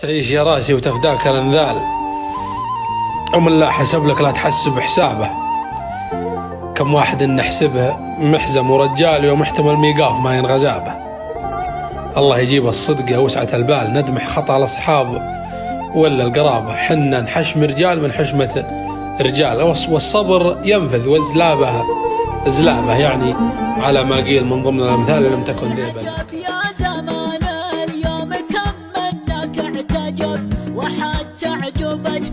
تعيش يا راسي وتفداك الانذال، ومن لا حسب لك لا تحسب حسابه. كم واحد نحسبه محزم ورجال يوم احتمل ميقاف ما ينغزابه. الله يجيب الصدقة وسعة البال، ندمح خطأ الأصحاب ولا القرابة. حنا نحشم رجال من حشمة رجال، والصبر ينفذ وزلابه زلابه، يعني على ما قيل من ضمن الأمثال لم تكن ذيبا. يا زمان اليوم كم منك اعتجب وحتى عجبت